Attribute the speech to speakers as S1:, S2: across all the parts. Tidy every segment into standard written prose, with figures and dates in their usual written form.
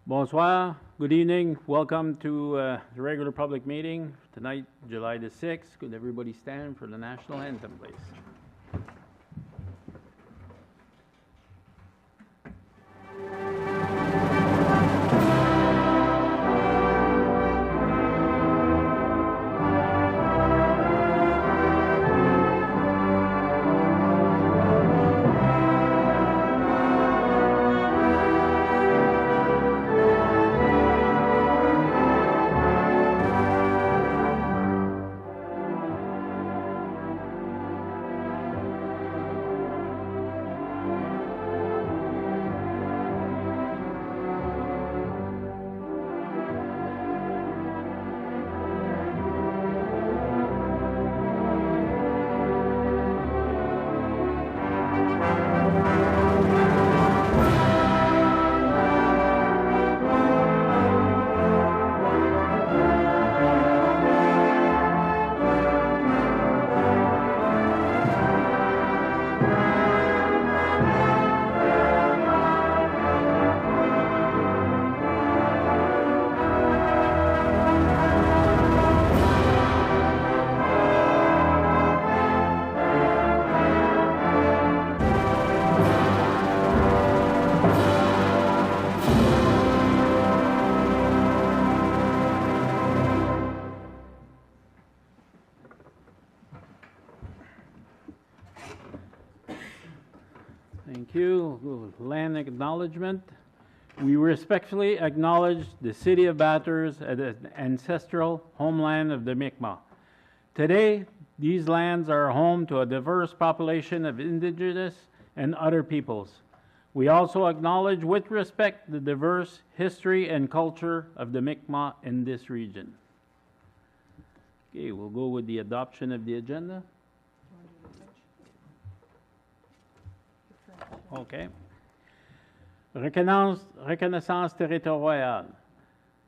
S1: Bonsoir, good evening, welcome to the regular public meeting tonight, July the 6th. Could everybody stand for the national anthem, please? Thank you. Land acknowledgement. We respectfully acknowledge the city of Bathurst as the ancestral homeland of the Mi'kmaq. Today, these lands are home to a diverse population of indigenous and other peoples. We also acknowledge with respect the diverse history and culture of the Mi'kmaq in this region. Okay, we'll go with the adoption of the agenda. OK. Reconnaissance territoriale.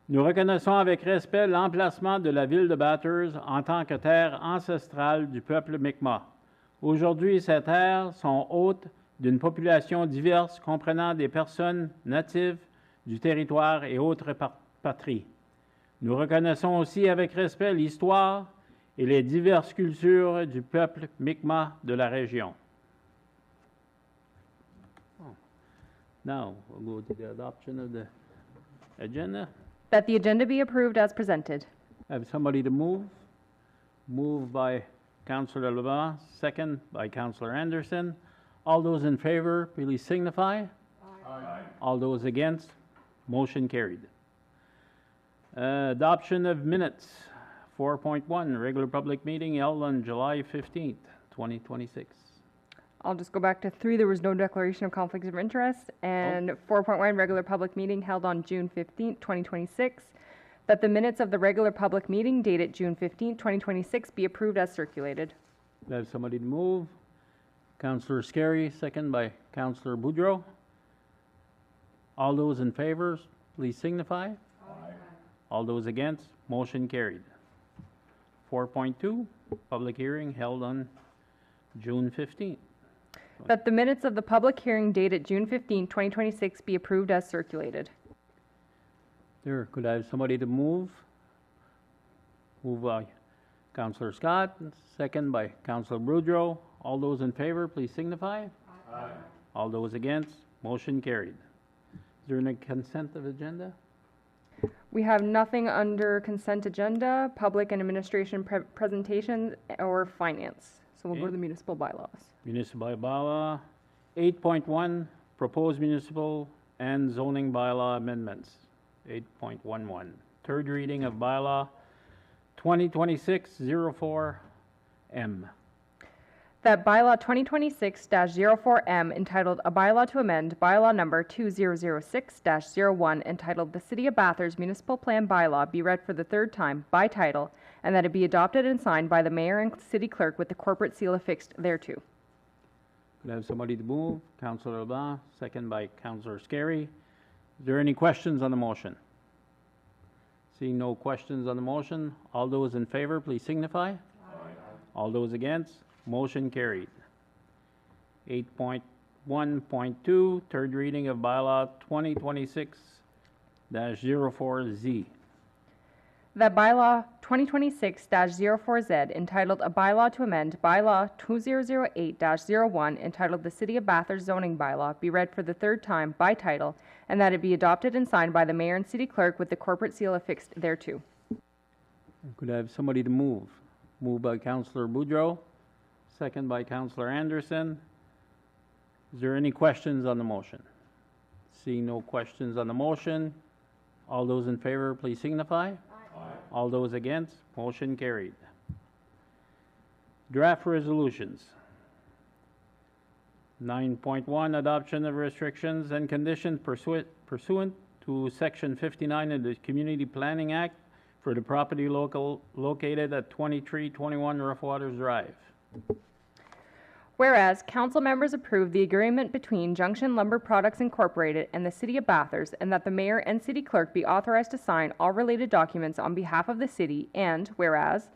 S1: Nous reconnaissons avec respect l'emplacement de la ville de Bathurst en tant que terre ancestrale du peuple Mi'kmaq. Aujourd'hui, ces terres sont hôtes d'une population diverse comprenant des personnes natives du territoire et autres patries. Nous reconnaissons aussi avec respect l'histoire et les diverses cultures du peuple Mi'kmaq de la région. Now, we'll go to the adoption of the agenda.
S2: That the agenda be approved as presented.
S1: Have somebody to move. Moved by Councillor Leblanc, second by Councillor Anderson. All those in favor, please signify. Aye. All those against, motion carried. Adoption of minutes. 4.1, regular public meeting held on July 15th, 2026.
S2: I'll just go back to 3. There was no declaration of conflicts of interest. And 4.1, regular public meeting held on June 15th, 2026. That the minutes of the regular public meeting dated June 15th, 2026 be approved as circulated.
S1: Have somebody to move. Councillor Scarry, second by Councillor Boudreau. All those in favor, please signify. Aye. All those against, motion carried. 4.2, public hearing held on June 15th.
S2: That the minutes of the public hearing dated June 15, 2026 be approved as circulated.
S1: There, could I have somebody to move? Move by Councillor Scott, second by Councillor Boudreau. All those in favor, please signify. Aye. All those against, motion carried. Is there any consent of agenda?
S2: We have nothing under consent agenda, public and administration presentations, or finance. So we'll go to the municipal bylaws.
S1: Municipal bylaw. 8.1, proposed municipal and zoning bylaw amendments. 8.11, third reading of bylaw 2026-04M.
S2: That bylaw 2026-04M entitled A Bylaw to Amend Bylaw Number 2006-01 entitled The City of Bathurst Municipal Plan Bylaw be read for the third time by title and that it be adopted and signed by the mayor and city clerk with the corporate seal affixed thereto.
S1: Could I have somebody to move? Councillor LeBlanc, second by Councillor Scarry. Is there any questions on the motion? Seeing no questions on the motion, all those in favor, please signify. Aye. All those against, motion carried. 8.1.2, third reading of bylaw 2026-04Z.
S2: That bylaw 2026-04Z, entitled A Bylaw to Amend Bylaw 2008-01, entitled The City of Bathurst Zoning Bylaw, be read for the third time by title, and that it be adopted and signed by the mayor and city clerk with the corporate seal affixed thereto.
S1: Could I have somebody to move? Moved by Councillor Boudreau, second by Councillor Anderson. Is there any questions on the motion? Seeing no questions on the motion, all those in favor, please signify. Aye. All those against, motion carried. Draft resolutions. 9.1, adoption of restrictions and conditions pursuant to Section 59 of the Community Planning Act for the property located at 2321 Rough Waters Drive.
S2: Whereas, council members approved the agreement between Junction Lumber Products Incorporated and the City of Bathurst, and that the mayor and city clerk be authorized to sign all related documents on behalf of the city, and whereas,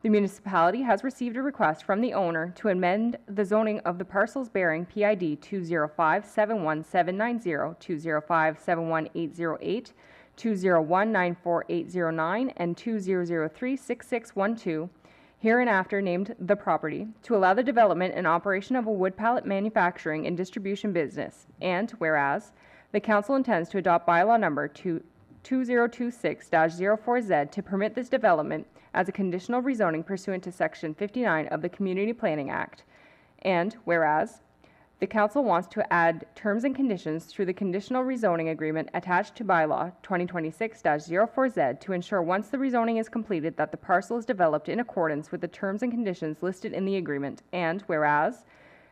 S2: the municipality has received a request from the owner to amend the zoning of the parcels bearing PID 205-71790, 205-71808, 201-94809, and 2003-6612, hereinafter named the property, to allow the development and operation of a wood pallet manufacturing and distribution business. And whereas, the council intends to adopt bylaw number 2026-04Z to permit this development as a conditional rezoning pursuant to Section 59 of the Community Planning Act. And whereas, the council wants to add terms and conditions through the conditional rezoning agreement attached to bylaw 2026-04Z to ensure once the rezoning is completed that the parcel is developed in accordance with the terms and conditions listed in the agreement. And whereas,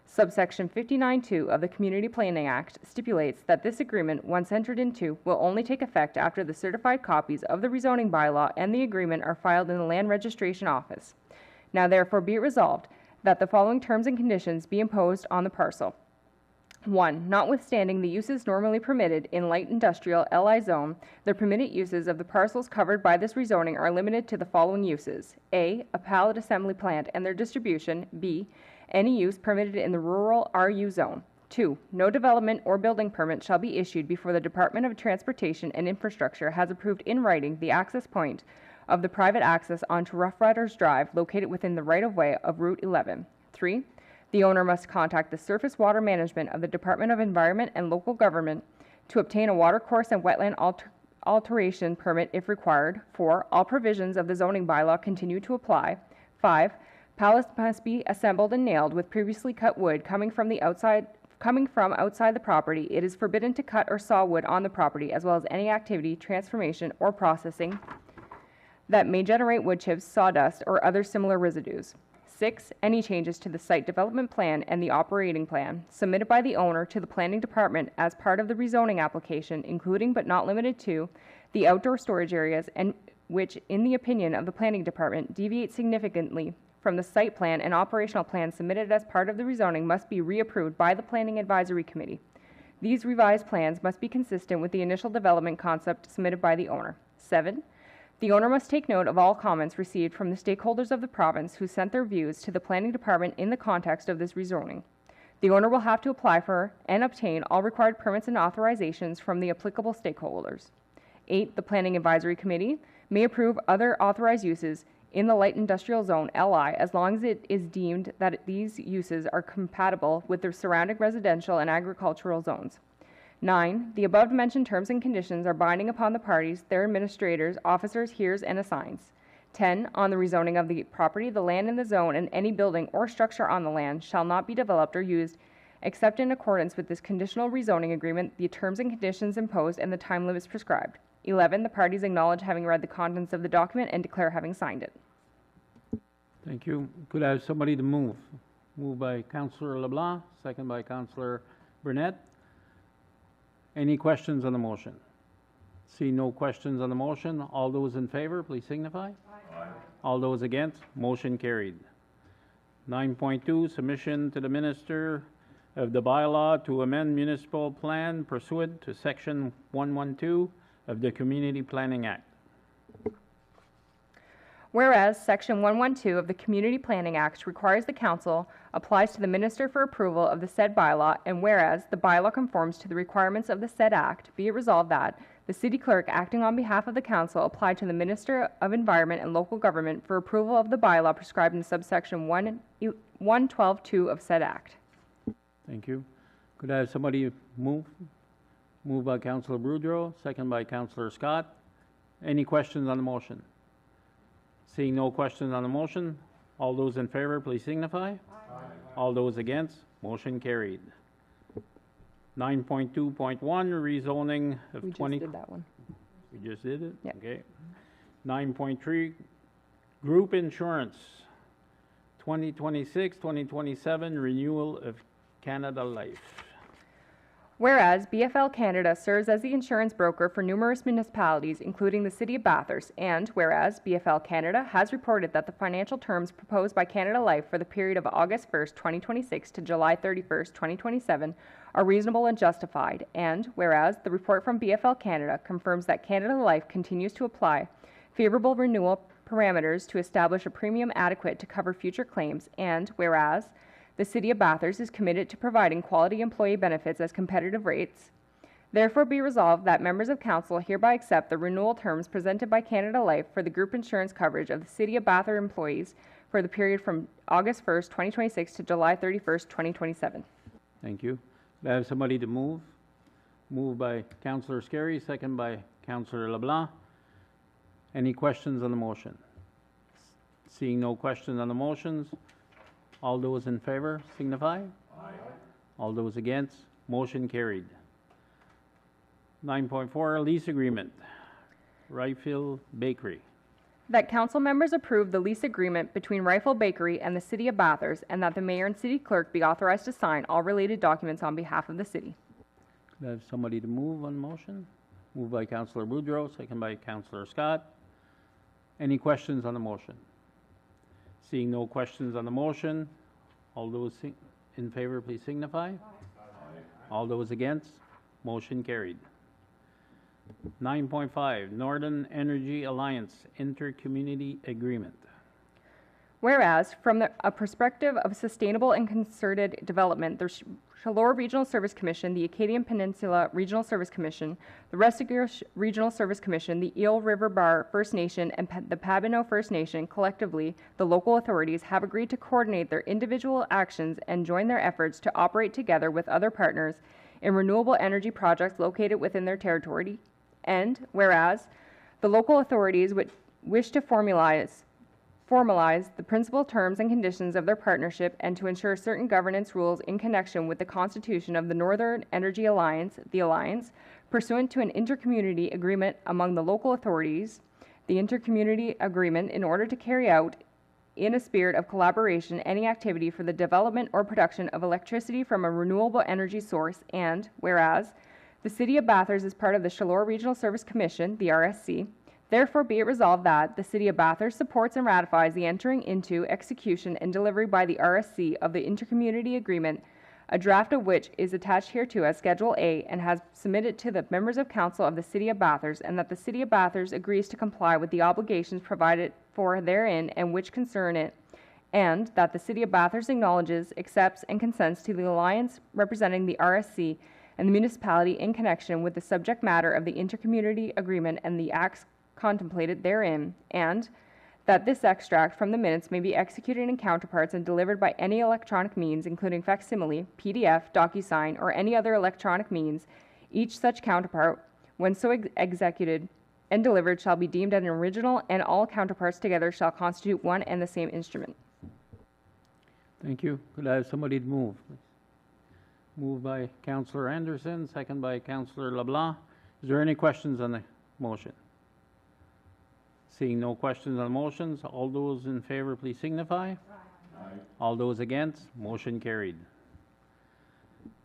S2: subsection 59(2) of the Community Planning Act stipulates that this agreement, once entered into, will only take effect after the certified copies of the rezoning bylaw and the agreement are filed in the Land Registration Office. Now therefore be it resolved that the following terms and conditions be imposed on the parcel. 1. Notwithstanding the uses normally permitted in light industrial LI zone, the permitted uses of the parcels covered by this rezoning are limited to the following uses. A pallet assembly plant and their distribution. B. Any use permitted in the rural RU zone. 2. No development or building permit shall be issued before the Department of Transportation and Infrastructure has approved in writing the access point of the private access onto Rough Riders Drive located within the right-of-way of Route 11. 3. The owner must contact the Surface Water Management of the Department of Environment and Local Government to obtain a watercourse and wetland alteration permit if required. 4. All provisions of the zoning bylaw continue to apply. 5. Pallets must be assembled and nailed with previously cut wood coming from outside the property. It is forbidden to cut or saw wood on the property, as well as any activity, transformation, or processing that may generate wood chips, sawdust, or other similar residues. 6. Any changes to the site development plan and the operating plan submitted by the owner to the planning department as part of the rezoning application, including but not limited to the outdoor storage areas, and which, in the opinion of the planning department, deviate significantly from the site plan and operational plan submitted as part of the rezoning, must be reapproved by the Planning Advisory Committee. These revised plans must be consistent with the initial development concept submitted by the owner. 7. The owner must take note of all comments received from the stakeholders of the province who sent their views to the planning department in the context of this rezoning. The owner will have to apply for and obtain all required permits and authorizations from the applicable stakeholders. 8. The Planning Advisory Committee may approve other authorized uses in the light industrial zone LI as long as it is deemed that these uses are compatible with the surrounding residential and agricultural zones. 9. The above-mentioned terms and conditions are binding upon the parties, their administrators, officers, hears, and assigns. 10. On the rezoning of the property, the land in the zone, and any building or structure on the land shall not be developed or used except in accordance with this conditional rezoning agreement, the terms and conditions imposed, and the time limits prescribed. 11. The parties acknowledge having read the contents of the document and declare having signed it.
S1: Thank you. Could I have somebody to move? Moved by Councillor LeBlanc, second by Councillor Burnett. Any questions on the motion? See no questions on the motion. All those in favor, please signify. Aye. All those against, motion carried. 9.2, submission to the Minister of the bylaw to amend municipal plan pursuant to Section 112 of the Community Planning Act.
S2: Whereas Section 112 of the Community Planning Act requires the Council applies to the Minister for approval of the said bylaw, and whereas the bylaw conforms to the requirements of the said Act, be it resolved that the city clerk, acting on behalf of the council, apply to the Minister of Environment and Local Government for approval of the bylaw prescribed in subsection 112(2) of said act.
S1: Thank you. Could I have somebody move? Moved by Councillor Boudreau, second by Councillor Scott. Any questions on the motion? Seeing no questions on the motion, all those in favor, please signify. Aye. All those against, motion carried. 9.2.1, rezoning of
S2: We
S1: 20...
S2: just did that one.
S1: We just did it?
S2: Yep.
S1: Okay. 9.3, group insurance, 2026-2027, renewal of Canada Life.
S2: Whereas BFL Canada serves as the insurance broker for numerous municipalities, including the City of Bathurst, and whereas BFL Canada has reported that the financial terms proposed by Canada Life for the period of August 1st, 2026 to July 31st, 2027 are reasonable and justified, and whereas the report from BFL Canada confirms that Canada Life continues to apply favorable renewal parameters to establish a premium adequate to cover future claims, and whereas the City of Bathurst is committed to providing quality employee benefits at competitive rates. Therefore be resolved that members of council hereby accept the renewal terms presented by Canada Life for the group insurance coverage of the City of Bathurst employees for the period from August 1st, 2026 to July 31st, 2027.
S1: Thank you. Do I have somebody to move? Moved by Councillor Scarry, second by Councillor LeBlanc. Any questions on the motion? Seeing no questions on the motions, all those in favor signify. Aye. All those against, motion carried. 9.4, lease agreement, Rifle Bakery.
S2: That council members approve the lease agreement between Rifle Bakery and the City of Bathurst, and that the mayor and city clerk be authorized to sign all related documents on behalf of the city.
S1: Could I have somebody to move on the motion? Moved by Councillor Boudreau, second by Councillor Scott. Any questions on the motion? Seeing no questions on the motion, all those in favor, please signify. Aye. All those against, motion carried. 9.5, Northern Energy Alliance Intercommunity Agreement.
S2: Whereas, from a perspective of sustainable and concerted development, the Chaleur Regional Service Commission, the Acadian Peninsula Regional Service Commission, the Restigouche Regional Service Commission, the Eel River Bar First Nation, and the Pabineau First Nation, collectively, the local authorities have agreed to coordinate their individual actions and join their efforts to operate together with other partners in renewable energy projects located within their territory. And whereas, the local authorities would wish to formalize the principal terms and conditions of their partnership and to ensure certain governance rules in connection with the constitution of the Northern Energy Alliance, the Alliance, pursuant to an intercommunity agreement among the local authorities, the intercommunity agreement in order to carry out, in a spirit of collaboration, any activity for the development or production of electricity from a renewable energy source, and whereas, the City of Bathurst is part of the Chaleur Regional Service Commission, the RSC. Therefore be it resolved that the City of Bathurst supports and ratifies the entering into, execution, and delivery by the RSC of the intercommunity agreement, a draft of which is attached hereto as Schedule A and has submitted to the members of council of the City of Bathurst, and that the City of Bathurst agrees to comply with the obligations provided for therein and which concern it, and that the City of Bathurst acknowledges, accepts, and consents to the alliance representing the RSC and the municipality in connection with the subject matter of the intercommunity agreement and the acts contemplated therein, and that this extract from the minutes may be executed in counterparts and delivered by any electronic means, including facsimile, PDF, DocuSign, or any other electronic means. Each such counterpart, when so executed and delivered, shall be deemed an original, and all counterparts together shall constitute one and the same instrument.
S1: Thank you. Could I have somebody to move? Moved by Councillor Anderson, second by Councillor LeBlanc. Is there any questions on the motion? Seeing no questions on the motions, all those in favor, please signify. Aye. All those against, motion carried.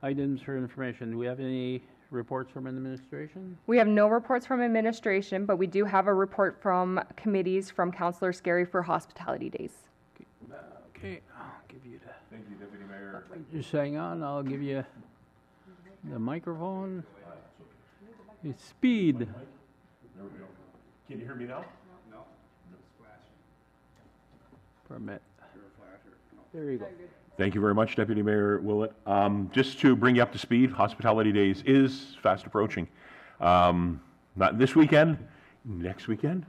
S1: Items for information. Do we have any reports from administration?
S2: We have no reports from administration, but we do have a report from committees from Councillor Scarry for Hospitality Days.
S1: Okay, I'll give you the...
S3: Thank you, Deputy Mayor.
S1: Just hang on, I'll give you the microphone. It's speed.
S3: There we go. Can you hear me now? No.
S1: Permit. There you go.
S3: Thank you very much, Deputy Mayor Willett. Just to bring you up to speed, Hospitality Days is fast approaching. not this weekend, next weekend.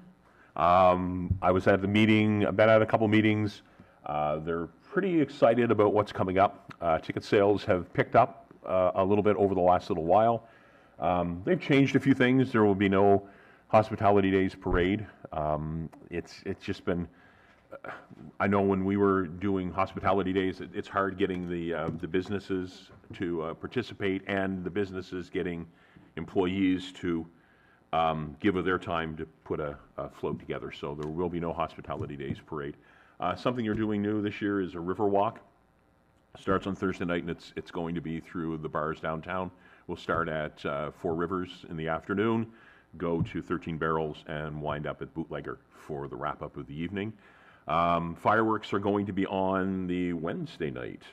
S3: I was at the meeting, I've been at a couple meetings. They're pretty excited about what's coming up. Ticket sales have picked up a little bit over the last little while. They've changed a few things. There will be no Hospitality Days parade. It's just been, I know when we were doing Hospitality Days, it's hard getting the businesses to participate and the businesses getting employees to give of their time to put a float together. So there will be no Hospitality Days parade. Something you're doing new this year is a river walk. Starts on Thursday night, and it's going to be through the bars downtown. We'll start at Four Rivers in the afternoon, go to 13 Barrels, and wind up at Bootlegger for the wrap-up of the evening. Fireworks are going to be on the Wednesday night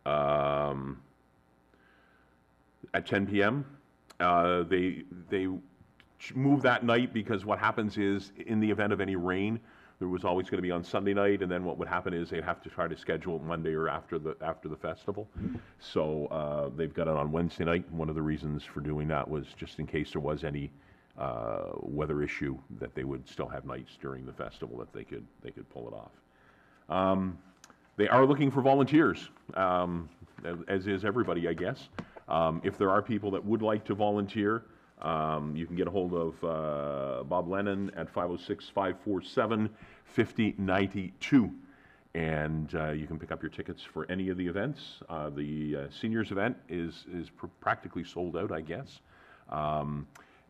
S3: at 10 p.m. They move that night because what happens is, in the event of any rain, there was always going to be on Sunday night, and then what would happen is they'd have to try to schedule it Monday or after the festival. So they've got it on Wednesday night. One of the reasons for doing that was just in case there was any weather issue, that they would still have nights during the festival that they could pull it off. They are looking for volunteers, as is everybody, I guess. If there are people that would like to volunteer, you can get a hold of Bob Lennon at 506-547-5092, and you can pick up your tickets for any of the events. The seniors event is practically sold out, I guess.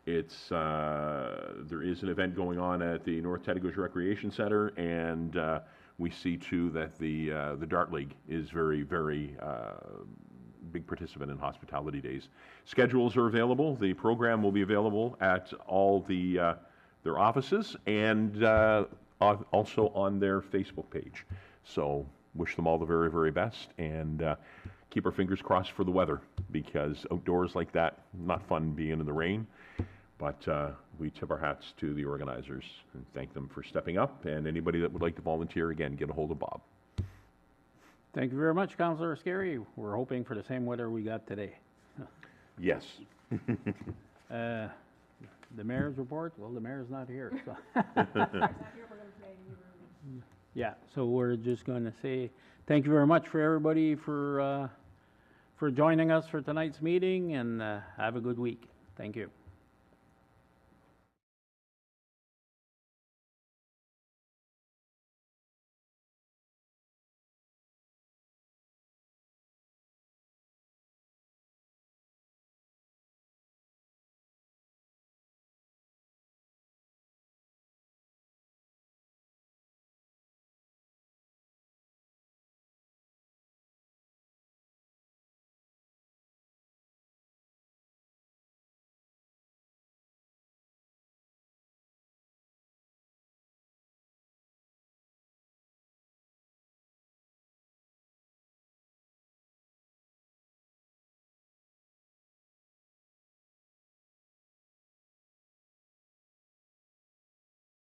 S3: There is an event going on at the North Teddigosh Recreation Center, and we see too that the Dart League is very, very big participant in Hospitality Days. Schedules are available. The program will be available at all their offices and also on their Facebook page. So wish them all the very, very best, and keep our fingers crossed for the weather, because outdoors like that, not fun being in the rain. But we tip our hats to the organizers and thank them for stepping up. And anybody that would like to volunteer, again, get a hold of Bob.
S1: Thank you very much, Councillor Scary. We're hoping for the same weather we got today.
S3: Yes.
S1: The mayor's report? Well, the mayor's not here. So. Yeah, so we're just going to say thank you very much for everybody for joining us for tonight's meeting, and have a good week. Thank you.